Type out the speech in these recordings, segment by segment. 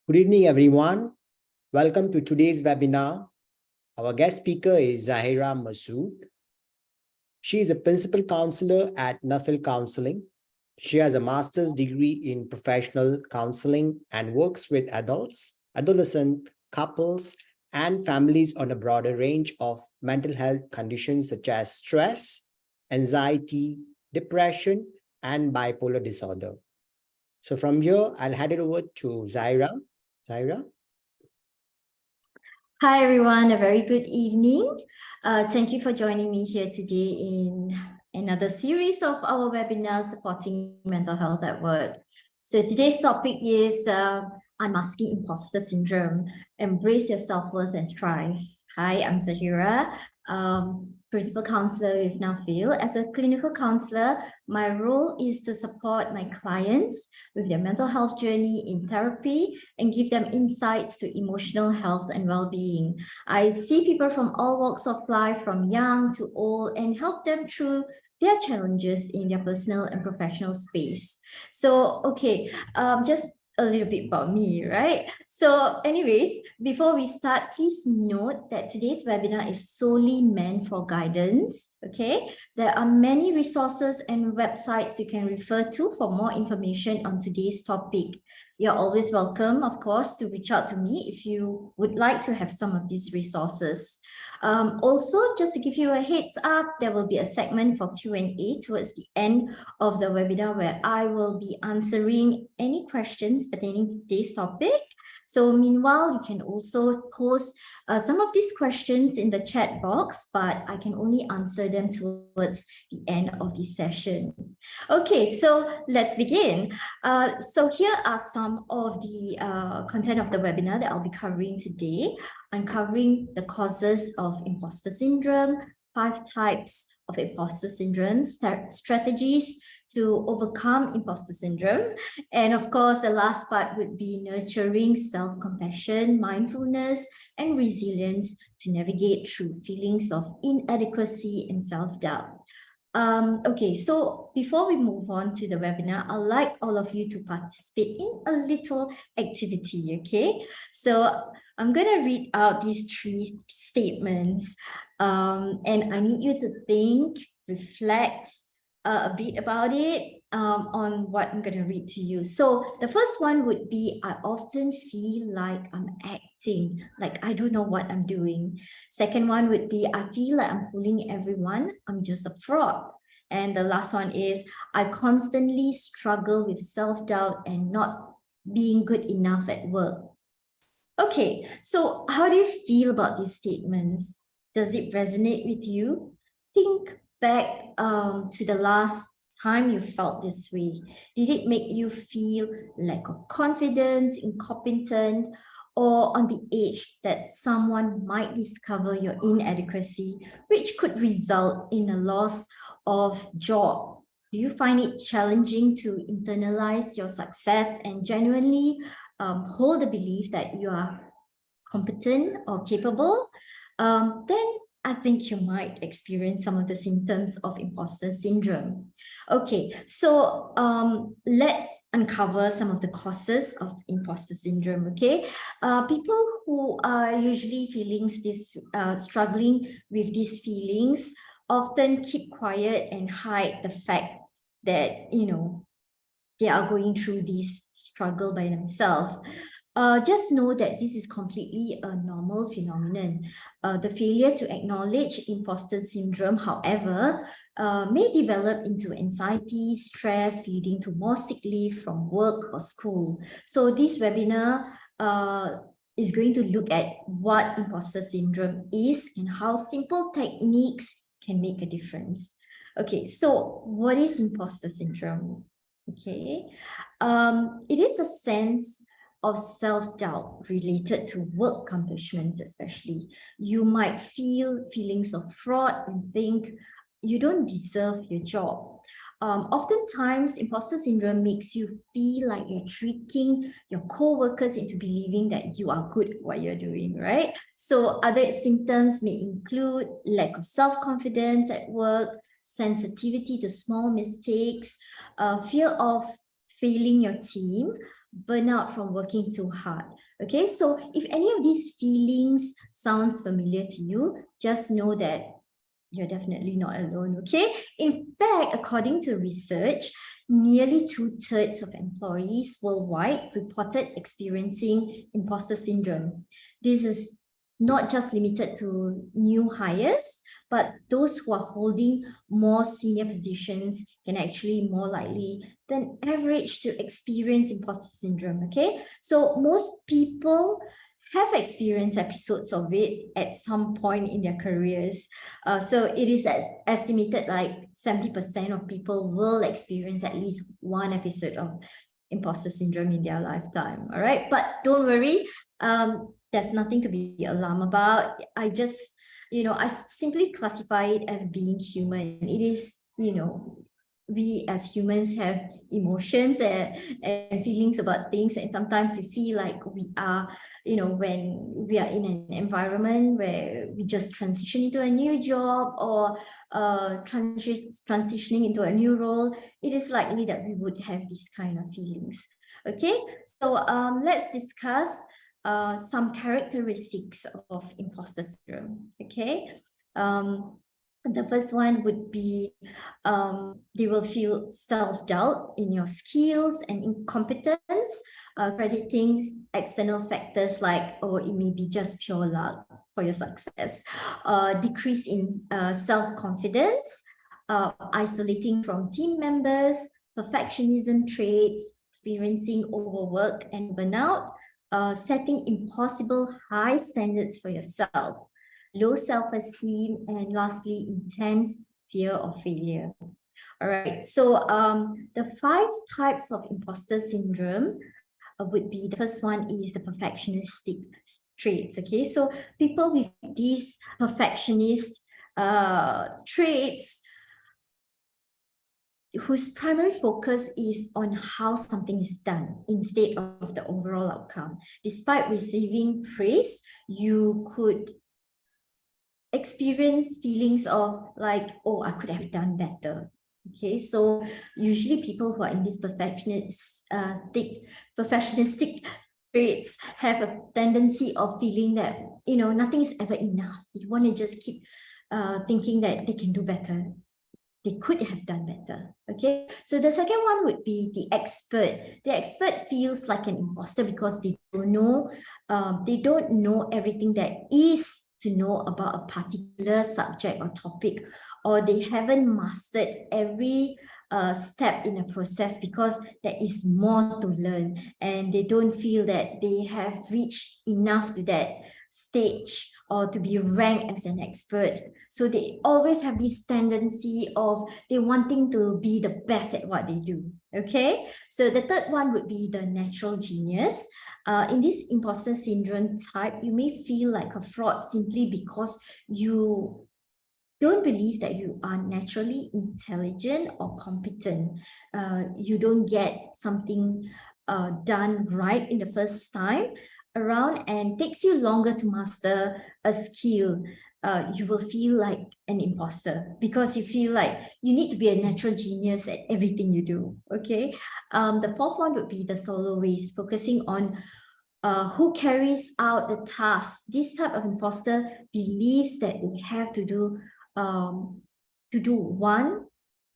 Good evening, everyone. Welcome to today's webinar. Our guest speaker is Zahira Masauood. She is a principal counselor at Nuffield Counselling. She has a master's degree in professional counseling and works with adults, adolescent couples, and families on a broader range of mental health conditions such as stress, anxiety, depression, and bipolar disorder. So from here, I'll hand it over to Zahira. Zahira? Hi, everyone. A very good evening. Thank you for joining me here today in another series of our webinars supporting mental health at work. So today's topic is Unmasking Imposter Syndrome. Embrace your self-worth and thrive. Hi, I'm Zahira, Principal Counselor with Nuffield. As a clinical counselor, my role is to support my clients with their mental health journey in therapy and give them insights to emotional health and well-being. I see people from all walks of life, from young to old, and help them through their challenges in their personal and professional space. So, okay, just a little bit about me, right? So anyways, before we start, please note that today's webinar is solely meant for guidance, okay? There are many resources and websites you can refer to for more information on today's topic. You're always welcome, of course, to reach out to me if you would like to have some of these resources. Also, just to give you a heads up, there will be a segment for Q&A towards the end of the webinar where I will be answering any questions pertaining to today's topic. So meanwhile, you can also post some of these questions in the chat box, but I can only answer them towards the end of the session. Okay, so let's begin. So here are some of the content of the webinar that I'll be covering today. Uncovering the causes of imposter syndrome, 5 types of imposter syndrome, strategies to overcome imposter syndrome. And of course, the last part would be nurturing self-compassion, mindfulness, and resilience to navigate through feelings of inadequacy and self-doubt. Okay, so before we move on to the webinar, I'd like all of you to participate in a little activity, okay? So I'm going to read out these 3 statements, and I need you to think, reflect a bit about it on what I'm going to read to you. So the first one would be, I often feel like I'm acting, like I don't know what I'm doing. Second one would be, I feel like I'm fooling everyone, I'm just a fraud. And the last one is, I constantly struggle with self-doubt and not being good enough at work. Okay, so how do you feel about these statements? Does it resonate with you? Think back to the last time you felt this way. Did it make you feel lack of confidence, incompetent, or on the edge that someone might discover your inadequacy, which could result in a loss of job? Do you find it challenging to internalize your success and genuinely hold the belief that you are competent or capable? Then I think you might experience some of the symptoms of imposter syndrome. Okay, so let's uncover some of the causes of imposter syndrome, okay? People who are usually struggling with these feelings often keep quiet and hide the fact that, you know, they are going through this struggle by themselves. Just know that this is completely a normal phenomenon. The failure to acknowledge imposter syndrome, however, may develop into anxiety, stress, leading to more sick leave from work or school. So this webinar is going to look at what imposter syndrome is and how simple techniques can make a difference. Okay, so what is imposter syndrome? Okay, it is a sense of self-doubt related to work accomplishments, especially. You might feel feelings of fraud and think you don't deserve your job. Oftentimes, imposter syndrome makes you feel like you're tricking your co-workers into believing that you are good at what you're doing, right? So other symptoms may include lack of self-confidence at work, sensitivity to small mistakes, fear of failing your team, burnout from working too hard. Okay, so if any of these feelings sounds familiar to you, just know that you're definitely not alone, okay? In fact, according to research, nearly 2/3 of employees worldwide reported experiencing imposter syndrome. This is not just limited to new hires, but those who are holding more senior positions can actually more likely than average to experience imposter syndrome, okay? So most people have experienced episodes of it at some point in their careers. So it is estimated like 70% of people will experience at least one episode of imposter syndrome in their lifetime. All right, but don't worry. There's nothing to be alarmed about. I just, I simply classify it as being human. It is, we as humans have emotions and feelings about things, and sometimes we feel like we are, when we are in an environment where we just transition into a new job or transitioning into a new role, it is likely that we would have these kind of feelings. Okay, so let's discuss some characteristics of imposter syndrome. Okay, the first one would be they will feel self-doubt in your skills and incompetence, crediting external factors like, oh, it may be just pure luck for your success, decrease in self-confidence, isolating from team members, perfectionism traits, experiencing overwork and burnout, setting impossible high standards for yourself, low self-esteem, and lastly, intense fear of failure. All right, so the 5 types of imposter syndrome would be, the first one is the perfectionistic traits. Okay, so people with these perfectionist traits, whose primary focus is on how something is done instead of the overall outcome. Despite receiving praise, you could experience feelings of like, oh, I could have done better. Okay, so usually people who are in this perfectionistic traits have a tendency of feeling that, nothing is ever enough. They want to just keep thinking that they can do better. They could have done better. Okay, so the second one would be the expert. The expert feels like an imposter because they don't know everything that is to know about a particular subject or topic, or they haven't mastered every step in a process because there is more to learn, and they don't feel that they have reached enough to that stage or to be ranked as an expert. So they always have this tendency of they wanting to be the best at what they do. Okay, so the third one would be the natural genius. In this imposter syndrome type, you may feel like a fraud simply because you don't believe that you are naturally intelligent or competent. You don't get something done right in the first time around, and takes you longer to master a skill. You will feel like an imposter because you feel like you need to be a natural genius at everything you do. Okay, the fourth one would be the soloist, focusing on who carries out the task. This type of imposter believes that they have to do one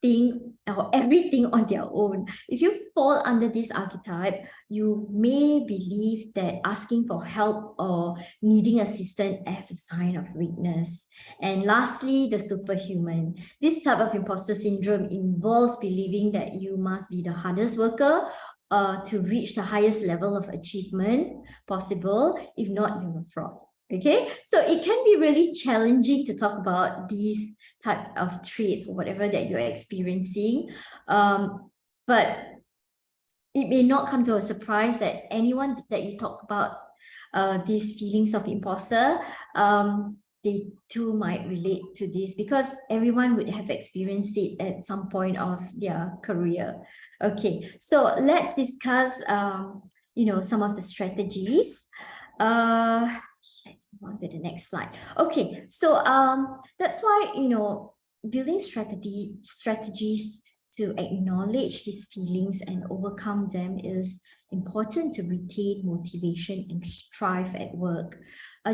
thing or everything on their own. If you fall under this archetype, you may believe that asking for help or needing assistance as a sign of weakness. And lastly, the superhuman. This type of imposter syndrome involves believing that you must be the hardest worker to reach the highest level of achievement possible. If not, you're a fraud. Okay, so it can be really challenging to talk about these type of traits or whatever that you're experiencing, but it may not come to a surprise that anyone that you talk about these feelings of imposter, they too might relate to this, because everyone would have experienced it at some point of their career. Okay, so let's discuss some of the strategies. Let's move on to the next slide. Okay, so that's why building strategies to acknowledge these feelings and overcome them is important to retain motivation and strive at work.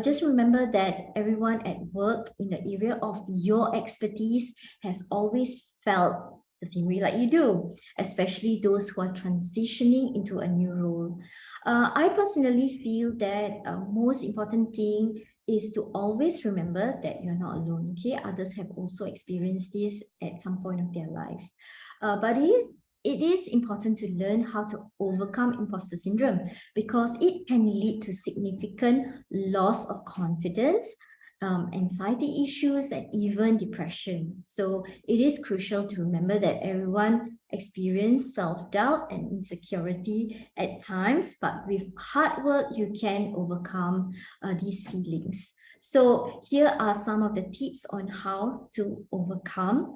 Just remember that everyone at work in the area of your expertise has always felt the same way like you do, especially those who are transitioning into a new role. I personally feel that most important thing is to always remember that you're not alone, okay? Others have also experienced this at some point of their life. But it is important to learn how to overcome imposter syndrome because it can lead to significant loss of confidence, anxiety issues, and even depression. So it is crucial to remember that everyone experiences self-doubt and insecurity at times, but with hard work, you can overcome these feelings. So here are some of the tips on how to overcome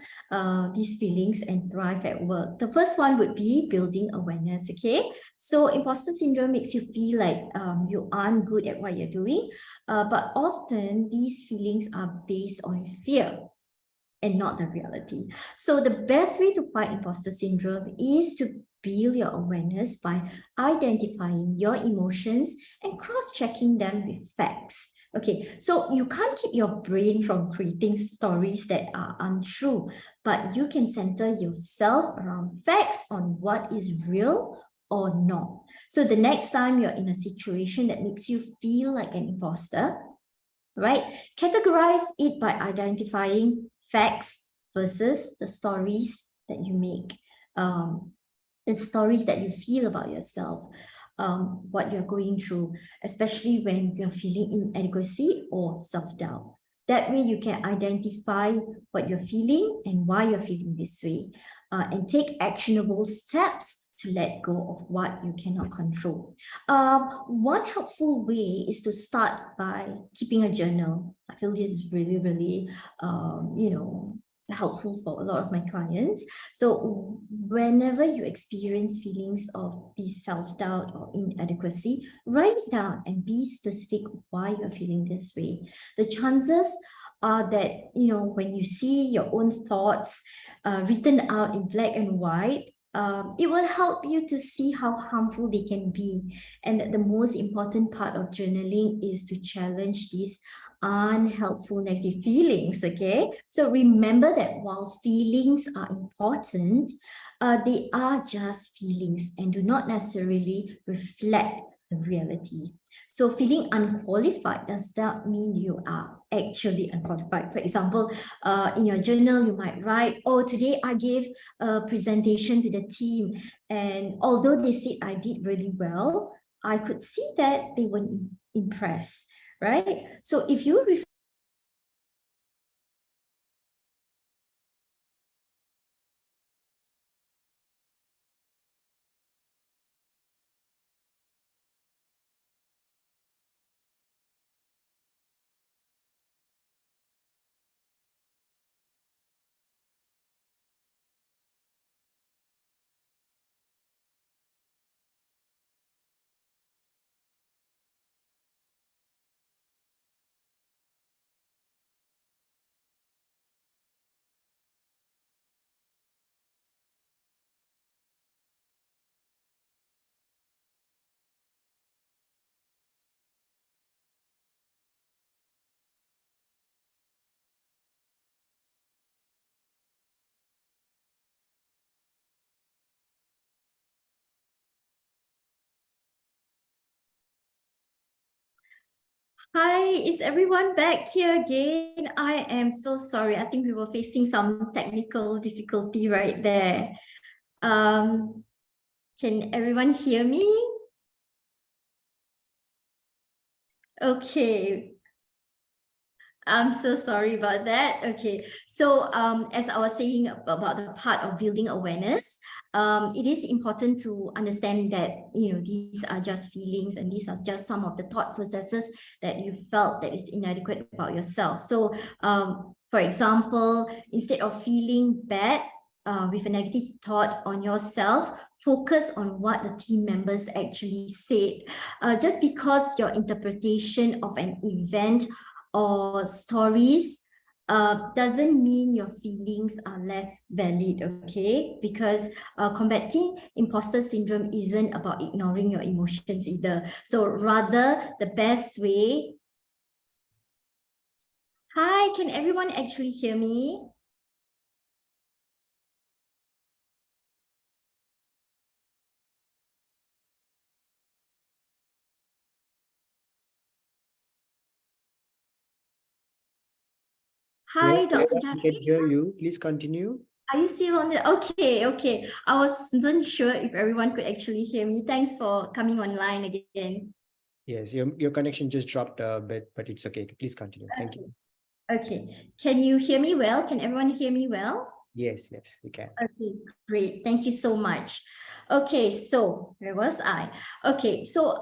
these feelings and thrive at work. The first one would be building awareness, okay? So imposter syndrome makes you feel like you aren't good at what you're doing, but often these feelings are based on fear and not the reality. So the best way to fight imposter syndrome is to build your awareness by identifying your emotions and cross-checking them with facts. Okay, so you can't keep your brain from creating stories that are untrue, but you can center yourself around facts on what is real or not. So the next time you're in a situation that makes you feel like an imposter, right? Categorize it by identifying facts versus the stories that you make, the stories that you feel about yourself, what you're going through, especially when you're feeling inadequacy or self-doubt. That way you can identify what you're feeling and why you're feeling this way, and take actionable steps to let go of what you cannot control. One helpful way is to start by keeping a journal. I feel this is really, really, helpful for a lot of my clients. So whenever you experience feelings of this self-doubt or inadequacy, write it down and be specific why you're feeling this way. The chances are that, when you see your own thoughts written out in black and white, it will help you to see how harmful they can be. And the most important part of journaling is to challenge these unhelpful negative feelings, okay? So remember that while feelings are important, they are just feelings and do not necessarily reflect the reality. So feeling unqualified does not mean you are actually unqualified. For example, in your journal, you might write, oh, today I gave a presentation to the team, and although they said I did really well, I could see that they weren't impressed, right? So if you Hi, is everyone back here again? I am so sorry. I think we were facing some technical difficulty right there. Can everyone hear me? Okay. I'm so sorry about that. Okay, so as I was saying about the part of building awareness, it is important to understand that these are just feelings and these are just some of the thought processes that you felt that is inadequate about yourself. So for example, instead of feeling bad with a negative thought on yourself, focus on what the team members actually said. Just because your interpretation of an event or stories doesn't mean your feelings are less valid, okay? Because combating imposter syndrome isn't about ignoring your emotions either. So rather, the best way... Hi, can everyone actually hear me? Yes, Hi, Dr. we can Jackie. hear you. Please continue. Are you still on the... Okay, okay. I wasn't sure if everyone could actually hear me. Thanks for coming online again. Yes, your connection just dropped a bit, but it's okay. Please continue. Thank you. Okay. Can you hear me well? Can everyone hear me well? Yes, yes, we can. Okay, great. Thank you so much. Okay, so where was I? Okay, so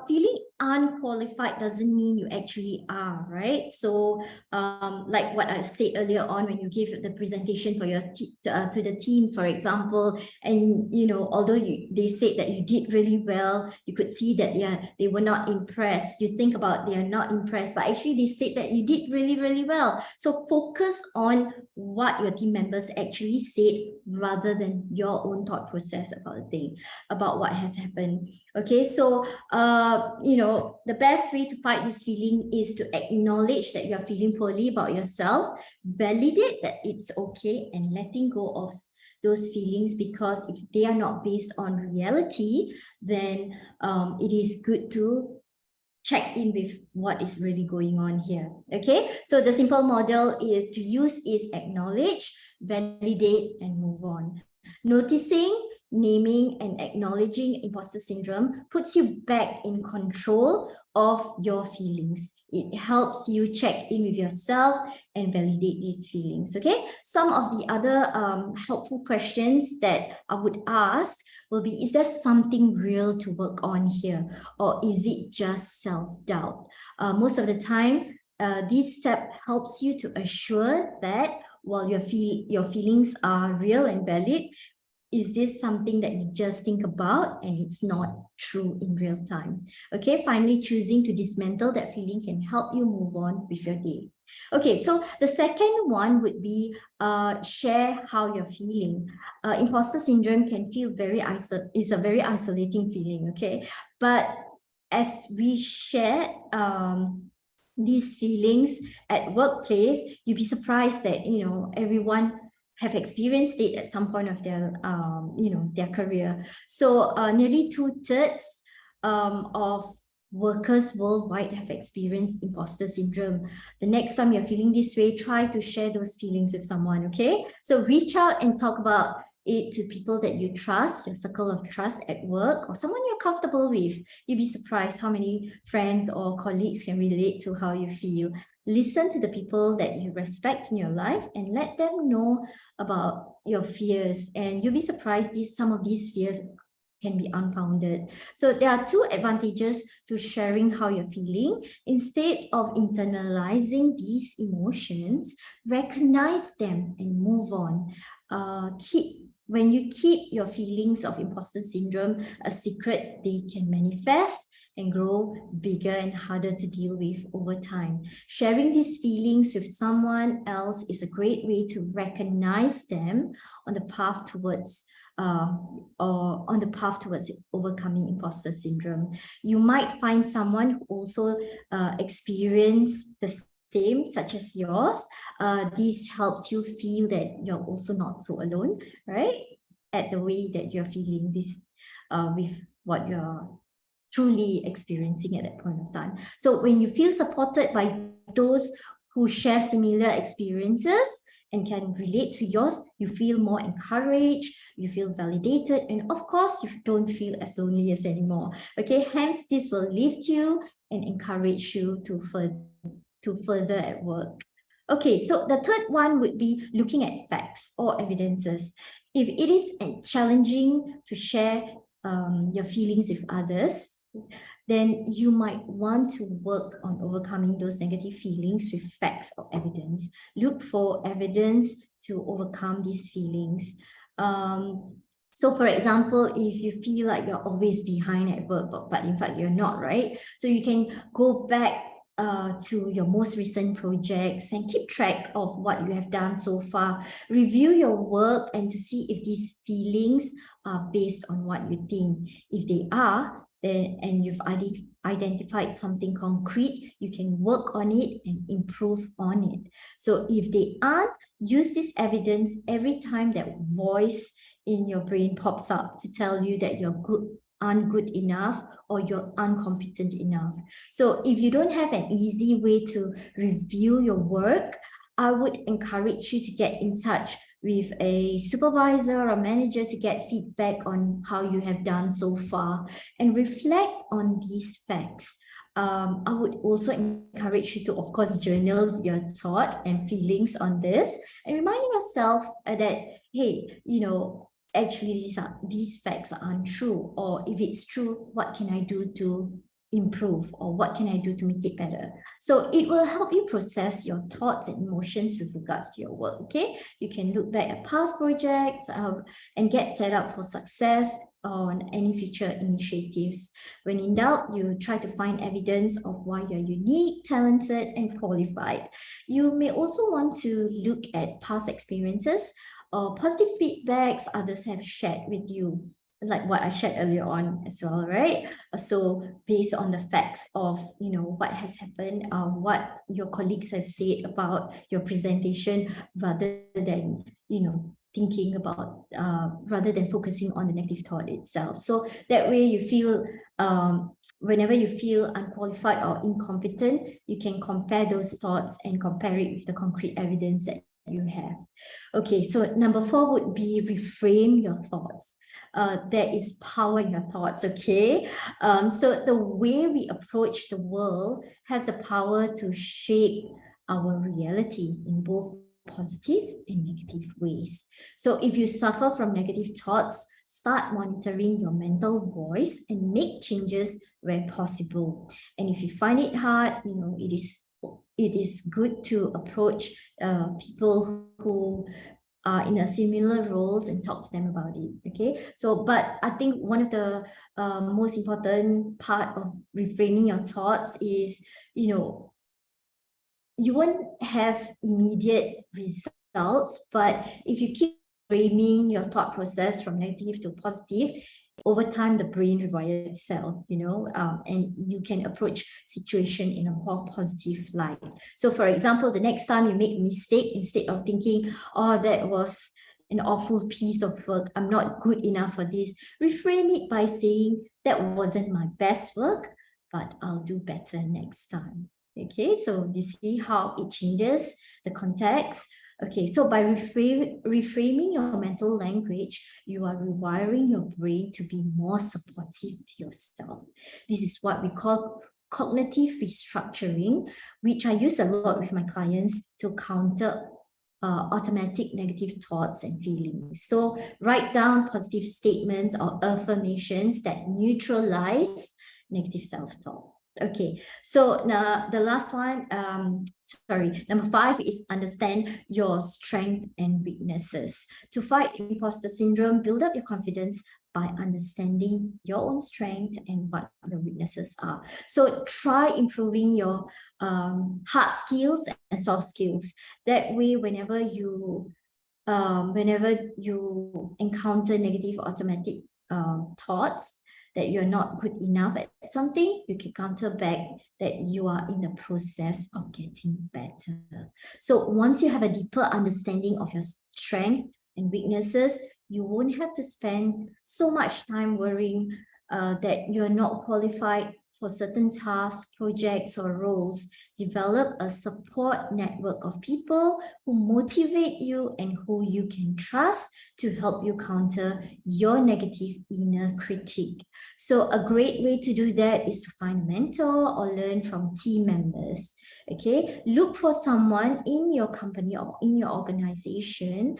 feeling unqualified doesn't mean you actually are, right? So like what I said earlier on when you gave the presentation for your to the team, for example, and although they said that you did really well, you could see that they were not impressed. You think about they are not impressed, but actually they said that you did really, really well. So focus on what your team members actually said rather than your own thought process about the thing, about what has happened. Okay, so the best way to fight this feeling is to acknowledge that you're feeling poorly about yourself, validate that it's okay, and letting go of those feelings, because if they are not based on reality, then it is good to check in with what is really going on here. Okay, so the simple model is to use is acknowledge, validate, and move on. Noticing, naming, and acknowledging imposter syndrome puts you back in control of your feelings. It helps you check in with yourself and validate these feelings. Okay, some of the other helpful questions that I would ask will be, is there something real to work on here, or is it just self-doubt? Most of the time, this step helps you to assure that while your feelings are real and valid, is this something that you just think about and it's not true in real time? Okay, finally, choosing to dismantle that feeling can help you move on with your day. Okay, so the second one would be share how you're feeling. Imposter syndrome can feel is a very isolating feeling, okay? But as we share these feelings at workplace, you'd be surprised that everyone have experienced it at some point of their their career. So nearly 2/3 of workers worldwide have experienced imposter syndrome. The next time you're feeling this way, try to share those feelings with someone, okay? So reach out and talk about it to people that you trust, your circle of trust at work, or someone you're comfortable with. You'd be surprised how many friends or colleagues can relate to how you feel. Listen to the people that you respect in your life and let them know about your fears. And you'll be surprised some of these fears can be unfounded. So there are two advantages to sharing how you're feeling. Instead of internalizing these emotions, recognize them and move on. When you keep your feelings of imposter syndrome a secret, they can manifest and grow bigger and harder to deal with over time. Sharing these feelings with someone else is a great way to recognize them on the path towards overcoming imposter syndrome. You might find someone who also experience the same, such as yours. This helps you feel that you're also not so alone, right? At the way that you're feeling this with what you're truly experiencing at that point of time. So when you feel supported by those who share similar experiences and can relate to yours, you feel more encouraged, you feel validated, and of course, you don't feel as lonely as anymore. Okay, hence this will lift you and encourage you to further at work. Okay, so the third one would be looking at facts or evidences. If it is challenging to share your feelings with others, then you might want to work on overcoming those negative feelings with facts or evidence. Look for evidence to overcome these feelings. So for example, if you feel like you're always behind at work, but in fact you're not, right? So you can go back to your most recent projects and keep track of what you have done so far. Review your work and to see if these feelings are based on what you think. If they are, then and you've identified something concrete, you can work on it and improve on it. So if they aren't, use this evidence every time that voice in your brain pops up to tell you that you're aren't good enough or you're incompetent enough. So if you don't have an easy way to review your work, I would encourage you to get in touch with a supervisor or manager to get feedback on how you have done so far and reflect on these facts. I would also encourage you to, of course, journal your thoughts and feelings on this and reminding yourself that, hey, actually these facts are untrue, or if it's true, what can I do to improve, or what can I do to make it better? So it will help you process your thoughts and emotions with regards to your work. Okay, you can look back at past projects and get set up for success on any future initiatives. When in doubt, you try to find evidence of why you're unique, talented, and qualified. You may also want to look at past experiences or positive feedbacks others have shared with you, like what I shared earlier on as well, right? So based on the facts of, what has happened, what your colleagues have said about your presentation, rather than, thinking about, rather than focusing on the negative thought itself. So that way you feel, whenever you feel unqualified or incompetent, you can compare those thoughts and compare it with the concrete evidence that you have. Okay, so number 4 would be reframe your thoughts. There is power in your thoughts, okay? So the way we approach the world has the power to shape our reality in both positive and negative ways. So if you suffer from negative thoughts, start monitoring your mental voice and make changes where possible. And if you find it hard, it is good to approach people who are in a similar roles and talk to them about it. Okay, so but I think one of the most important part of reframing your thoughts is, you won't have immediate results, but if you keep framing your thought process from negative to positive, over time the brain rewires itself, and you can approach situation in a more positive light. So for example, the next time you make a mistake, instead of thinking, oh, that was an awful piece of work, I'm not good enough for this, reframe it by saying, that wasn't my best work, but I'll do better next time. Okay, so you see how it changes the context. Okay, so by reframing your mental language, you are rewiring your brain to be more supportive to yourself. This is what we call cognitive restructuring, which I use a lot with my clients to counter automatic negative thoughts and feelings. So write down positive statements or affirmations that neutralize negative self-talk. Okay, so now the last one, number 5 is understand your strength and weaknesses. To fight imposter syndrome, build up your confidence by understanding your own strength and what the weaknesses are. So try improving your hard skills and soft skills. That way, whenever you encounter negative automatic thoughts that you're not good enough at something, you can counter back that you are in the process of getting better. So once you have a deeper understanding of your strength and weaknesses, you won't have to spend so much time worrying that you're not qualified for certain tasks, projects, or roles. Develop a support network of people who motivate you and who you can trust to help you counter your negative inner critique. So a great way to do that is to find a mentor or learn from team members. Okay, look for someone in your company or in your organization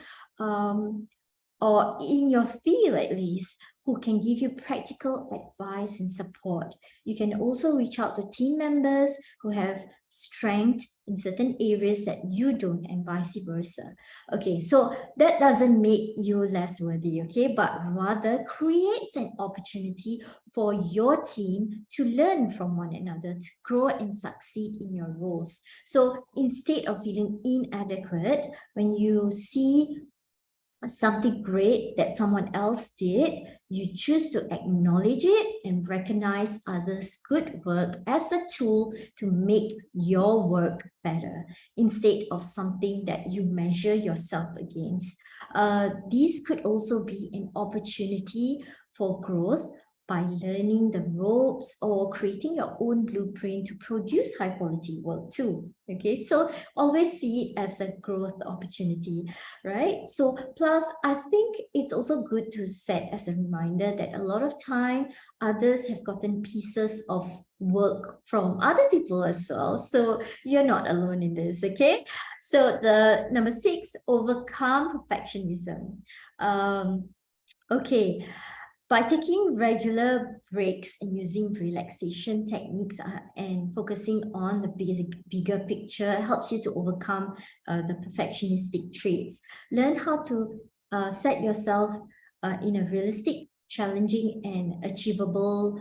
or in your field at least, who can give you practical advice and support. You can also reach out to team members who have strength in certain areas that you don't, and vice versa. Okay, so that doesn't make you less worthy, okay, but rather creates an opportunity for your team to learn from one another, to grow and succeed in your roles. So instead of feeling inadequate when you see something great that someone else did, you choose to acknowledge it and recognize others' good work as a tool to make your work better instead of something that you measure yourself against. This could also be an opportunity for growth by learning the ropes or creating your own blueprint to produce high quality work too. Okay, so always see it as a growth opportunity, right? So plus, I think it's also good to set as a reminder that a lot of time others have gotten pieces of work from other people as well. So you're not alone in this, okay? So the number 6, overcome perfectionism. Okay, by taking regular breaks and using relaxation techniques and focusing on the bigger picture helps you to overcome the perfectionistic traits. Learn how to set yourself in a realistic, challenging, and achievable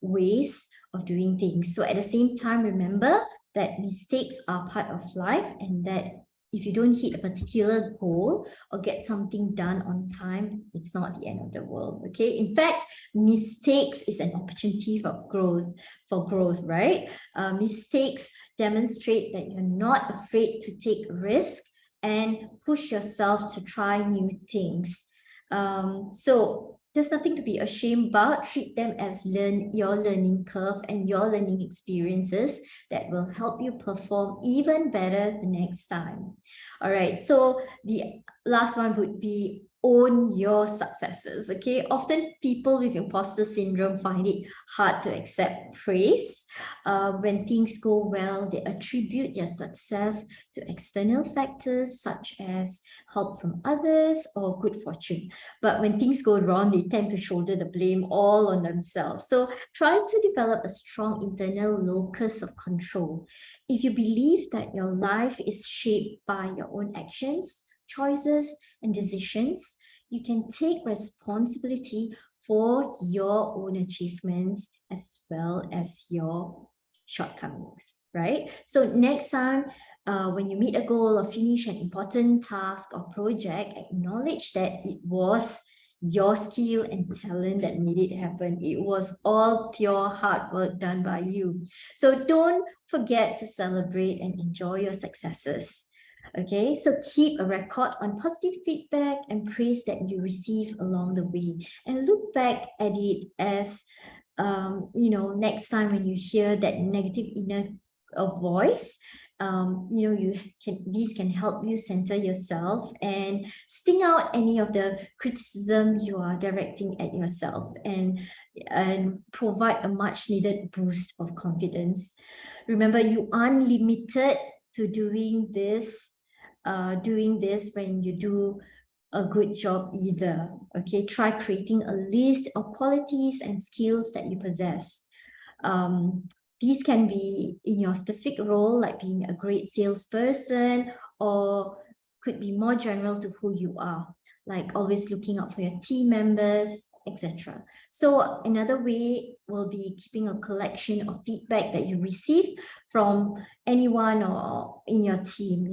ways of doing things. So at the same time, remember that mistakes are part of life, and that if you don't hit a particular goal or get something done on time, it's not the end of the world. Okay. In fact, mistakes is an opportunity for growth, right? Mistakes demonstrate that you're not afraid to take risk and push yourself to try new things. So there's nothing to be ashamed about. Treat them as your learning curve and your learning experiences that will help you perform even better the next time. All right, so the last one would be own your successes. Okay, often people with imposter syndrome find it hard to accept praise. When things go well, they attribute their success to external factors such as help from others or good fortune. But when things go wrong, they tend to shoulder the blame all on themselves. So try to develop a strong internal locus of control. If you believe that your life is shaped by your own actions, choices, and decisions, you can take responsibility for your own achievements as well as your shortcomings, right? So next time, when you meet a goal or finish an important task or project, acknowledge that it was your skill and talent that made it happen. It was all pure hard work done by you. So don't forget to celebrate and enjoy your successes. Okay, so keep a record on positive feedback and praise that you receive along the way, and look back at it as next time when you hear that negative inner voice, these can help you center yourself and sting out any of the criticism you are directing at yourself, and provide a much needed boost of confidence. Remember, you aren't limited to doing this when you do a good job either. Okay, try creating a list of qualities and skills that you possess. These can be in your specific role, like being a great salesperson, or could be more general to who you are, like always looking out for your team members, etc. So another way will be keeping a collection of feedback that you receive from anyone or in your team,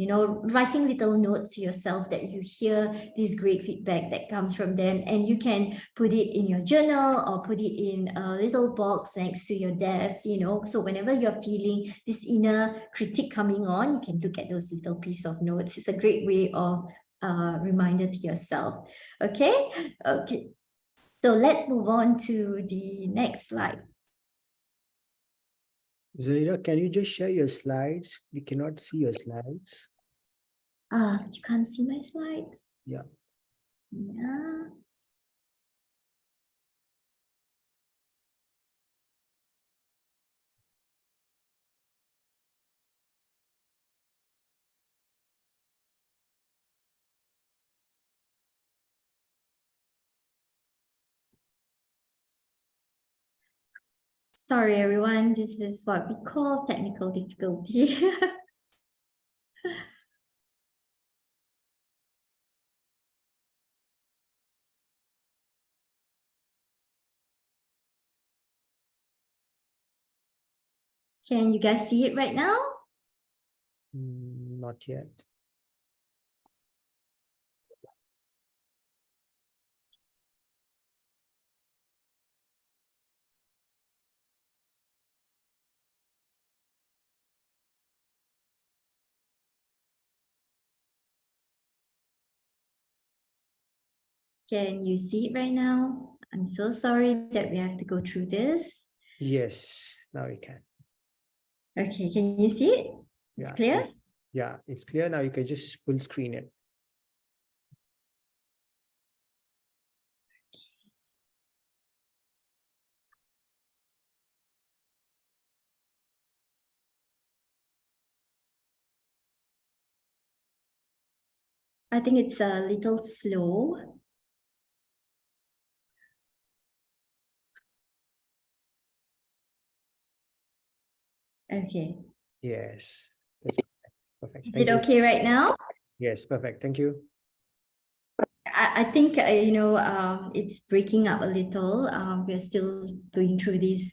writing little notes to yourself that you hear this great feedback that comes from them, and you can put it in your journal or put it in a little box next to your desk, so whenever you're feeling this inner critic coming on, you can look at those little piece of notes. It's a great way of reminder to yourself. Okay. So let's move on to the next slide. Zahira, can you just share your slides? We cannot see your slides. You can't see my slides? Yeah. Yeah. Sorry, everyone. This is what we call technical difficulty. Can you guys see it right now? Not yet. Can you see it right now? I'm so sorry that we have to go through this. Yes, now you can. Okay, can you see it? It's Yeah. clear? Yeah, it's clear. Now you can just full screen it. I think it's a little slow. Okay. Yes. Perfect. Is Thank it you. okay right now? Yes, perfect. Thank you. I think, it's breaking up a little. We're still going through this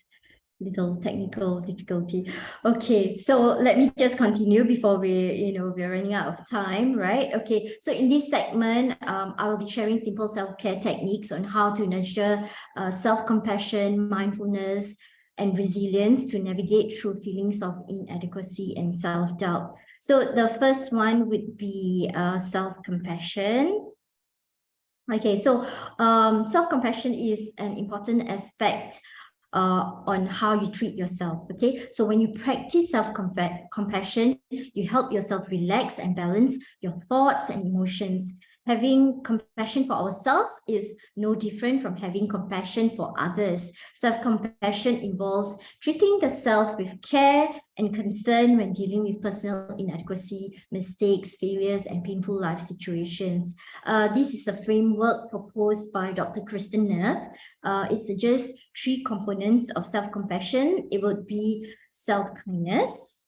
little technical difficulty. Okay, so let me just continue before we're running out of time, right? Okay, so in this segment, I will be sharing simple self-care techniques on how to nurture self-compassion, mindfulness, and resilience to navigate through feelings of inadequacy and self-doubt. So the first one would be self-compassion. Okay, so self-compassion is an important aspect on how you treat yourself. Okay, so when you practice self-compassion, you help yourself relax and balance your thoughts and emotions. Having compassion for ourselves is no different from having compassion for others. Self-compassion involves treating the self with care and concern when dealing with personal inadequacy, mistakes, failures, and painful life situations. This is a framework proposed by Dr. Kristen Neff. It suggests 3 components of self-compassion. It would be self-kindness,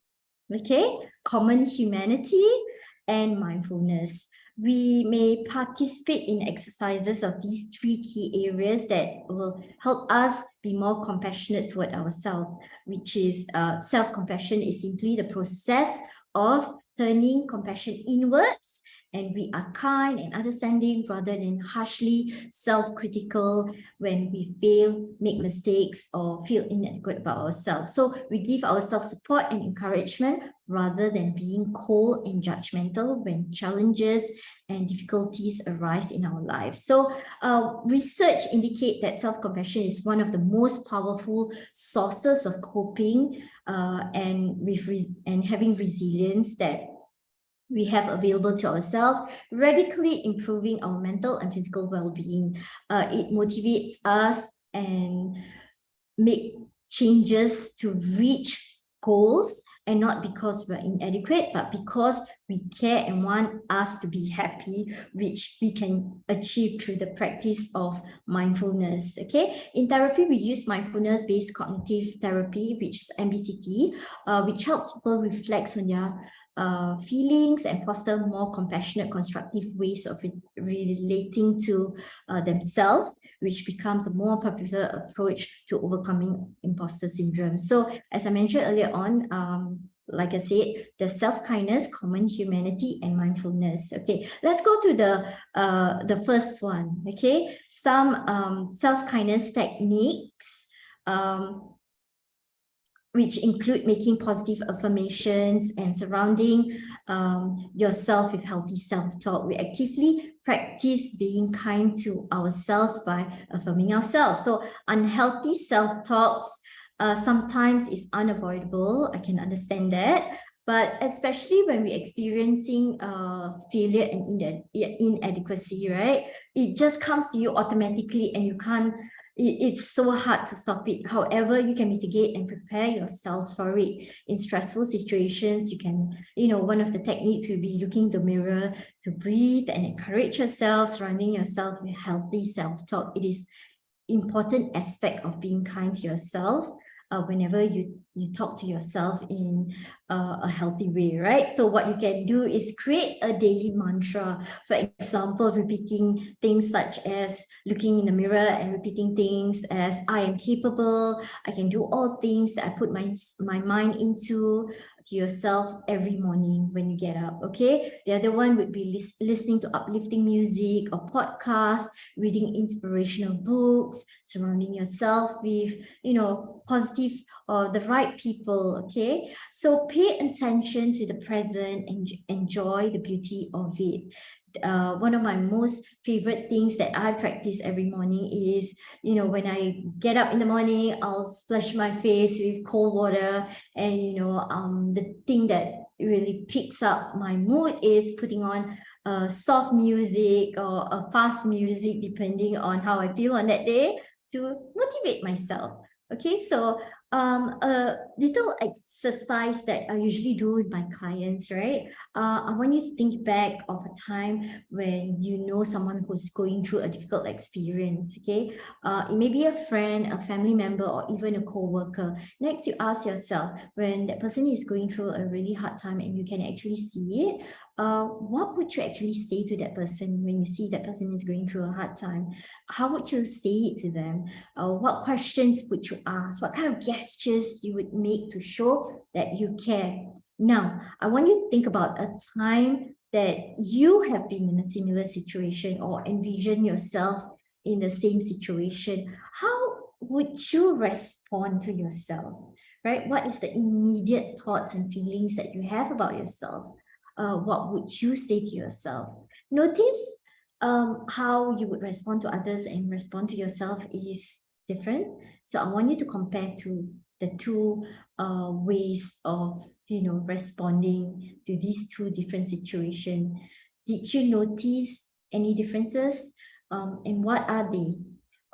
okay, common humanity, and mindfulness. We may participate in exercises of these 3 key areas that will help us be more compassionate toward ourselves, which is self-compassion is simply the process of turning compassion inwards, and we are kind and understanding rather than harshly self-critical when we fail, make mistakes, or feel inadequate about ourselves. So we give ourselves support and encouragement rather than being cold and judgmental when challenges and difficulties arise in our lives. So research indicate that self-compassion is one of the most powerful sources of coping and having resilience that we have available to ourselves, radically improving our mental and physical well-being. It motivates us and make changes to reach goals, and not because we're inadequate, but because we care and want us to be happy, which we can achieve through the practice of mindfulness. Okay, in therapy, we use mindfulness-based cognitive therapy, which is MBCT, which helps people reflect on their feelings and foster more compassionate, constructive ways of relating to themselves, which becomes a more popular approach to overcoming imposter syndrome. So as I mentioned earlier on, like I said, there's self-kindness, common humanity, and mindfulness. Okay, let's go to the first one. Okay, some self-kindness techniques, which include making positive affirmations and surrounding yourself with healthy self-talk. We actively practice being kind to ourselves by affirming ourselves. So unhealthy self-talks sometimes is unavoidable. I can understand that. But especially when we're experiencing failure and inadequacy, right? It just comes to you automatically and you can't, it's so hard to stop it. However, you can mitigate and prepare yourselves for it. In stressful situations, you can, one of the techniques will be looking in the mirror to breathe and encourage yourself, surrounding yourself with healthy self-talk. It is important aspect of being kind to yourself. whenever you talk to yourself in a healthy way, right? So what you can do is create a daily mantra. For example, repeating things such as looking in the mirror and repeating things as I am capable, I can do all things that I put my mind into, to yourself every morning when you get up. Okay, the other one would be listening to uplifting music or podcasts, reading inspirational books, surrounding yourself with positive or the right people. Okay, so pay attention to the present and enjoy the beauty of it. One of my most favorite things that I practice every morning is, when I get up in the morning, I'll splash my face with cold water. And, the thing that really picks up my mood is putting on soft music or a fast music, depending on how I feel on that day, to motivate myself. Okay, so a little exercise that I usually do with my clients, right? I want you to think back of a time when you know someone who's going through a difficult experience. Okay, it may be a friend, a family member, or even a co-worker. Next, you ask yourself, when that person is going through a really hard time and you can actually see it, what would you actually say to that person when you see that person is going through a hard time? How would you say it to them? What questions would you ask? What kind of gestures you would make to show that you care? Now, I want you to think about a time that you have been in a similar situation or envision yourself in the same situation. How would you respond to yourself, right? What is the immediate thoughts and feelings that you have about yourself? What would you say to yourself? Notice how you would respond to others and respond to yourself is different. So I want you to compare to the two ways of responding to these two different situations. Did you notice any differences? And what are they?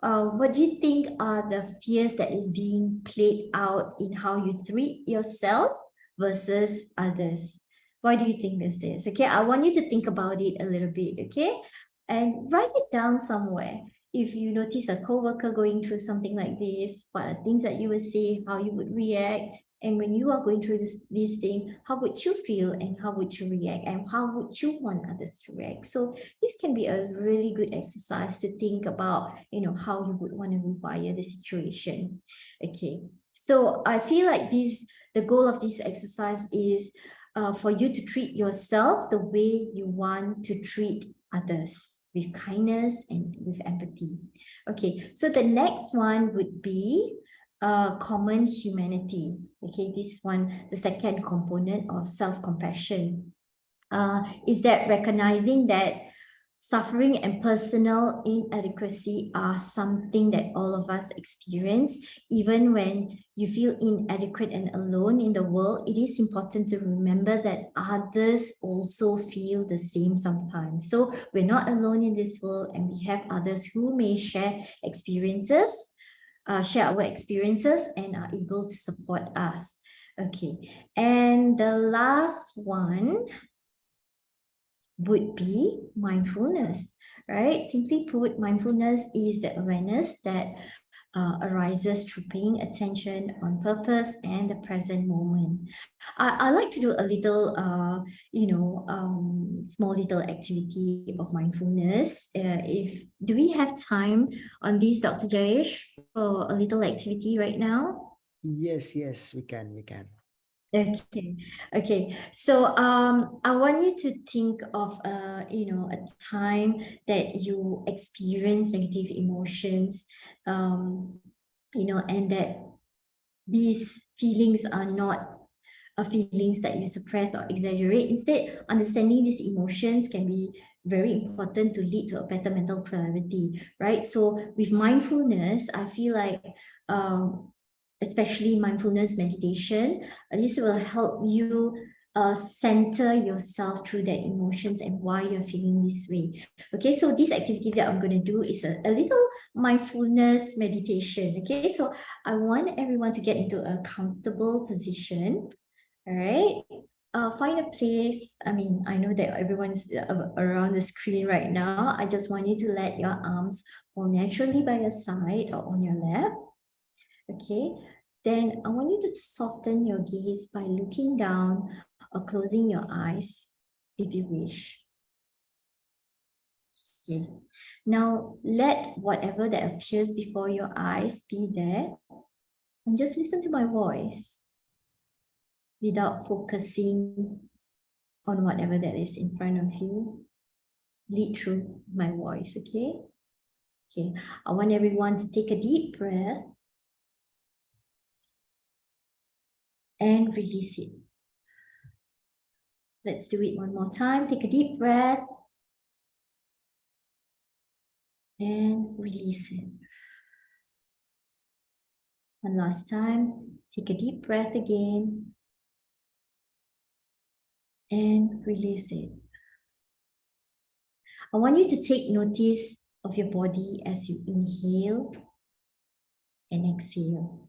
What do you think are the fears that is being played out in how you treat yourself versus others? Why do you think this is? Okay, I want you to think about it a little bit, okay? And write it down somewhere. If you notice a coworker going through something like this, what are things that you would say, how you would react, and when you are going through this thing, how would you feel and how would you react and how would you want others to react? So this can be a really good exercise to think about, how you would want to rewire the situation. Okay, so I feel like the goal of this exercise is for you to treat yourself the way you want to treat others, with kindness and with empathy. Okay, so the next one would be common humanity. Okay, this one, the second component of self-compassion, is that recognizing that suffering and personal inadequacy are something that all of us experience. Even when you feel inadequate and alone in the world, it is important to remember that others also feel the same sometimes. So we're not alone in this world, and we have others who may share our experiences and are able to support us. Okay, and the last one would be mindfulness, right? Simply put, mindfulness is the awareness that arises through paying attention on purpose and the present moment. I like to do a little, small little activity of mindfulness. Do we have time on this, Dr. Jayesh, for a little activity right now? Yes, we can. Okay. So I want you to think of a time that you experience negative emotions, and that these feelings are not feelings that you suppress or exaggerate. Instead, understanding these emotions can be very important to lead to a better mental clarity, right? So with mindfulness, I feel like especially mindfulness meditation, this will help you center yourself through that emotions and why you're feeling this way. Okay, so this activity that I'm going to do is a little mindfulness meditation. Okay, so I want everyone to get into a comfortable position. All right. Find a place. I mean, I know that everyone's around the screen right now. I just want you to let your arms fall naturally by your side or on your lap. Okay. Then I want you to soften your gaze by looking down or closing your eyes if you wish. Okay. Now let whatever that appears before your eyes be there and just listen to my voice without focusing on whatever that is in front of you. Lead through my voice, okay? Okay, I want everyone to take a deep breath and release it. Let's do it one more time. Take a deep breath and release it. One last time. Take a deep breath again and release it. I want you to take notice of your body as you inhale and exhale.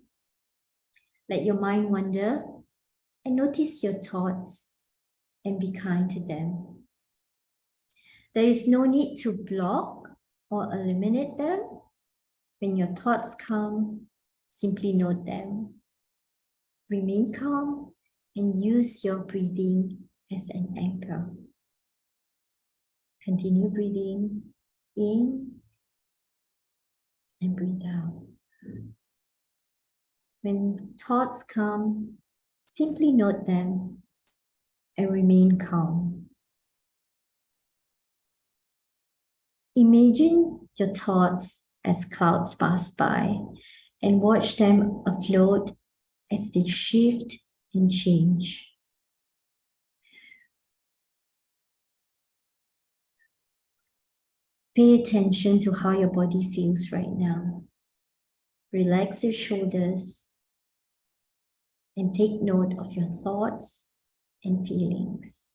Let your mind wander and notice your thoughts and be kind to them. There is no need to block or eliminate them. When your thoughts come, simply note them. Remain calm and use your breathing as an anchor. Continue breathing in and breathe out. When thoughts come, simply note them and remain calm. Imagine your thoughts as clouds pass by and watch them afloat as they shift and change. Pay attention to how your body feels right now. Relax your shoulders and take note of your thoughts and feelings.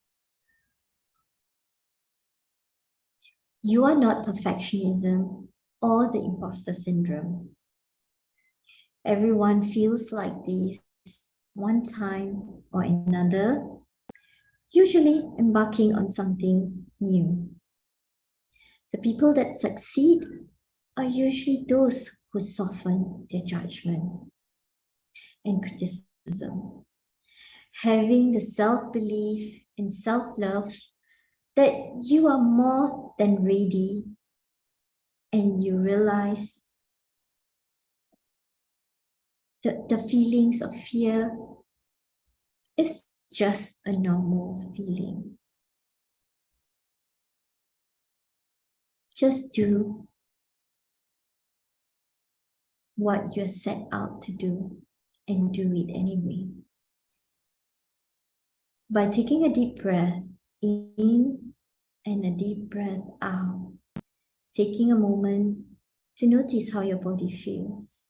You are not perfectionism or the imposter syndrome. Everyone feels like this one time or another, usually embarking on something new. The people that succeed are usually those who soften their judgment and criticism, having the self-belief and self-love that you are more than ready and you realize that the feelings of fear is just a normal feeling. Just do what you're set out to do and do it anyway. By taking a deep breath in and a deep breath out, taking a moment to notice how your body feels,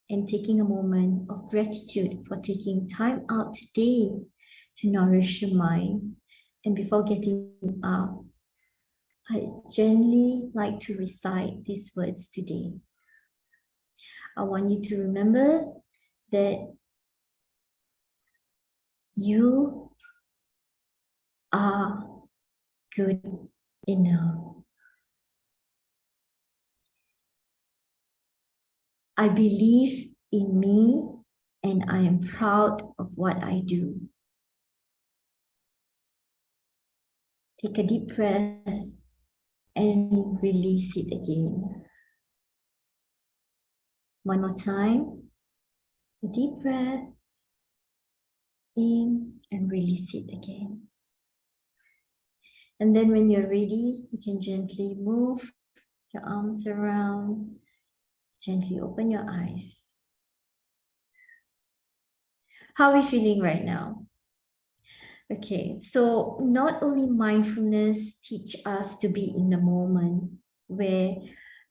and taking a moment of gratitude for taking time out today to nourish your mind. And before getting up, I gently like to recite these words today. I want you to remember that you are good enough. I believe in me and I am proud of what I do. Take a deep breath and release it again. One more time. A deep breath in and release it again. And then when you're ready, you can gently move your arms around, gently open your eyes. How are we feeling right now? Okay, so not only mindfulness teach us to be in the moment where,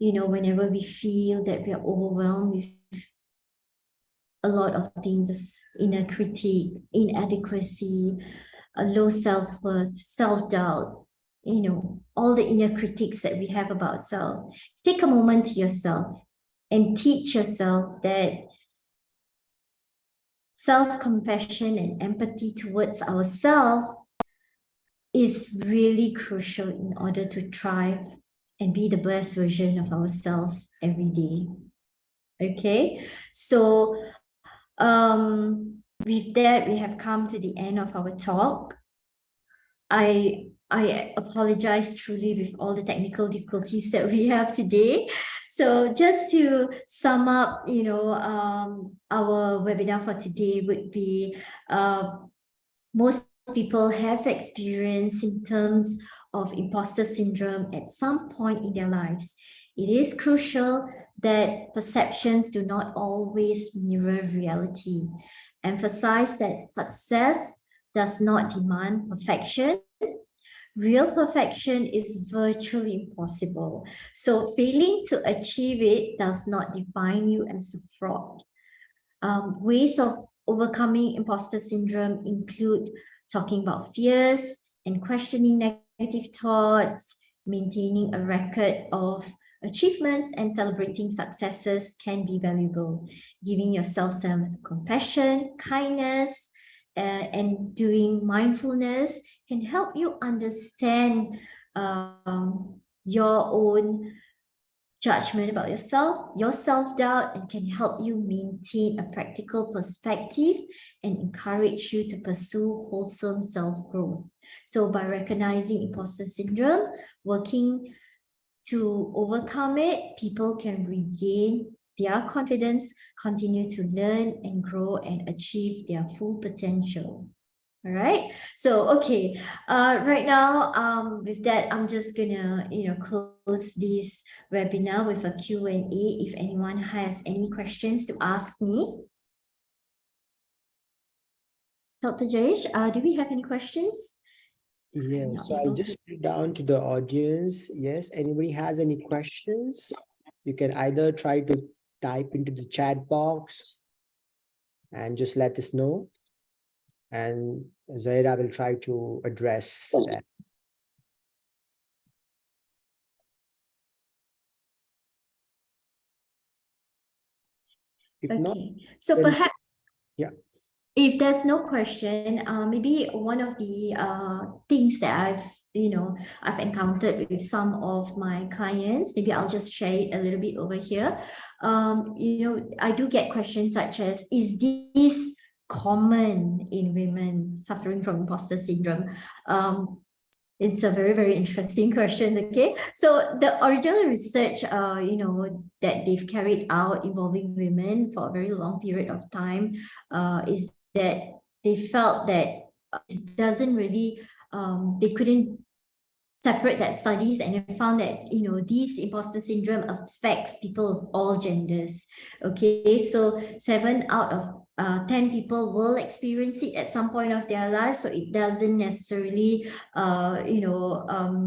whenever we feel that we are overwhelmed with a lot of things, inner critique, inadequacy, a low self-worth, self-doubt, all the inner critiques that we have about self. Take a moment to yourself and teach yourself that self-compassion and empathy towards ourselves is really crucial in order to thrive and be the best version of ourselves every day. Okay, so With that, we have come to the end of our talk. I apologize truly with all the technical difficulties that we have today. So just to sum up, our webinar for today would be most people have experienced symptoms of imposter syndrome at some point in their lives. It is crucial that perceptions do not always mirror reality. Emphasize that success does not demand perfection. Real perfection is virtually impossible. So failing to achieve it does not define you as a fraud. Ways of overcoming imposter syndrome include talking about fears and questioning negative thoughts, maintaining a record of achievements and celebrating successes can be valuable. Giving yourself some compassion, kindness, and doing mindfulness can help you understand your own judgment about yourself, your self-doubt, and can help you maintain a practical perspective and encourage you to pursue wholesome self-growth. So by recognizing imposter syndrome, working to overcome it, people can regain their confidence, continue to learn and grow and achieve their full potential. All right. So, okay. Right now, with that, I'm just gonna, close this webinar with a Q&A. If anyone has any questions to ask me. Dr. Jayesh, do we have any questions? Yes, so I'll just put it down to the audience. Yes, anybody has any questions? You can either try to type into the chat box and just let us know. And Zahira will try to address that. If not, so perhaps yeah. If there's no question, maybe one of the things that I've encountered with some of my clients, maybe I'll just share it a little bit over here. I do get questions such as, is this common in women suffering from imposter syndrome? It's a very, very interesting question. Okay, so the original research, that they've carried out involving women for a very long period of time, is that they felt that it doesn't really, they couldn't separate that studies, and I found that this imposter syndrome affects people of all genders. Okay, so 7 out of 10 people will experience it at some point of their life, so it doesn't necessarily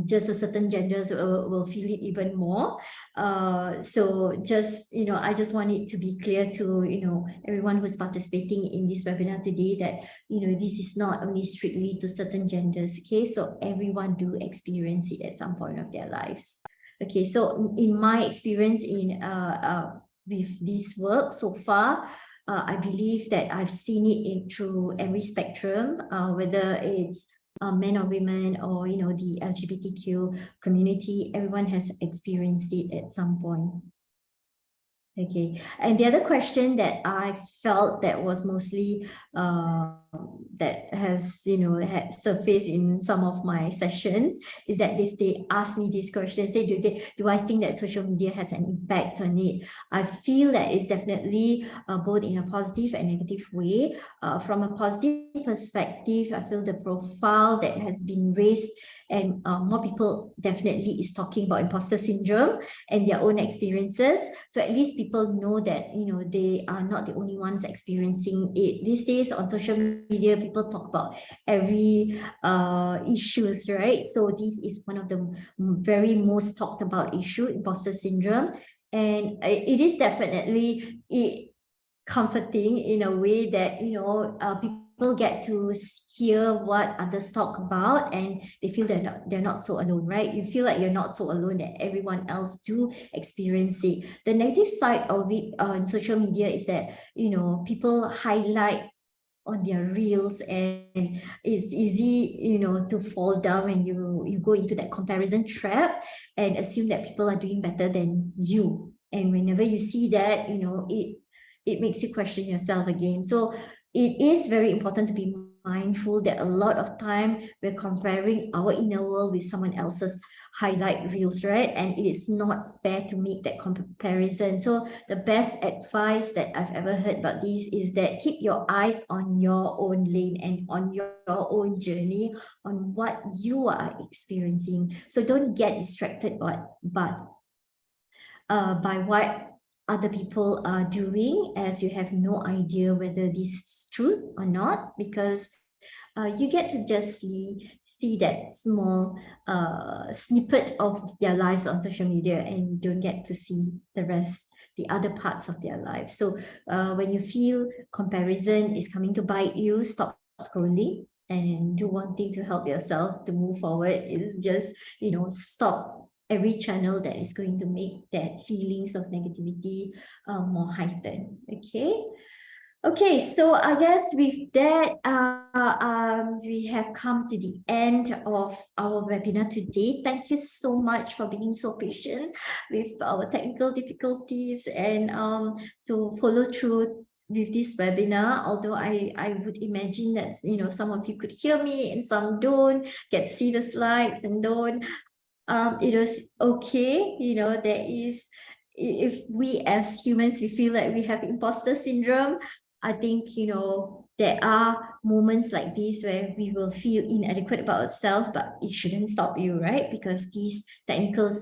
just a certain genders will feel it even more. So just I just want it to be clear to everyone who's participating in this webinar today that this is not only strictly to certain genders. Okay, so everyone do experience it at some point of their lives. Okay, so in my experience in with this work so far, I believe that I've seen it through every spectrum, whether it's men or women or the LGBTQ community. Everyone has experienced it at some point. Okay, and the other question that I felt that was mostly that has had surfaced in some of my sessions is that they ask me this question, say, do I think that social media has an impact on it? I feel that it's definitely both in a positive and negative way. From a positive perspective, I feel the profile that has been raised and more people definitely is talking about imposter syndrome and their own experiences. So at least people know that they are not the only ones experiencing it. These days on social media, people talk about every issues, right? So this is one of the very most talked about issue, imposter syndrome, and it is definitely comforting in a way that people get to hear what others talk about, and they feel they're not so alone, right? You feel like you're not so alone, that everyone else do experience it. The negative side of it on social media is that people highlight on their reels, and it's easy to fall down when you go into that comparison trap and assume that people are doing better than you. And whenever you see that, it makes you question yourself again. So it is very important to be mindful that a lot of time we're comparing our inner world with someone else's highlight reels, right? And it is not fair to make that comparison. So the best advice that I've ever heard about this is that keep your eyes on your own lane and on your own journey, on what you are experiencing. So don't get distracted by what other people are doing, as you have no idea whether this is truth or not, because you get to just see that small snippet of their lives on social media, and you don't get to see the rest, the other parts of their life. So when you feel comparison is coming to bite you, stop scrolling and do one thing to help yourself to move forward is just, stop every channel that is going to make that feelings of negativity more heightened. Okay, so I guess with that, we have come to the end of our webinar today. Thank you so much for being so patient with our technical difficulties and to follow through with this webinar. Although I would imagine that some of you could hear me and some don't, get to see the slides and don't. It was okay. There is, if we as humans, we feel like we have imposter syndrome, I think, there are moments like this where we will feel inadequate about ourselves, but it shouldn't stop you, right? Because these technical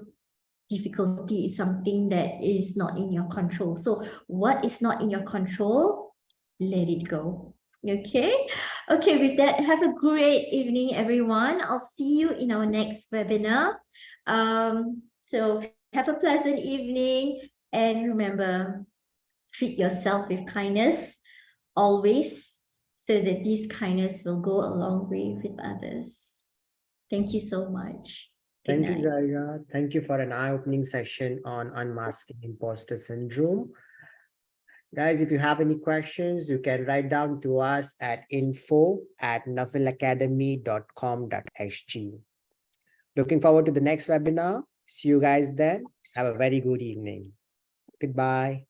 difficulty is something that is not in your control. So what is not in your control, let it go. Okay, with that, have a great evening, everyone. I'll see you in our next webinar. So have a pleasant evening, and remember, treat yourself with kindness always, so that this kindness will go a long way with others. Thank you so much. Good Thank you, night. Zahira. Thank you for an eye-opening session on unmasking imposter syndrome. Guys, if you have any questions, you can write down to us at info@nuffieldacademy.com.sg. Looking forward to the next webinar. See you guys then. Have a very good evening. Goodbye.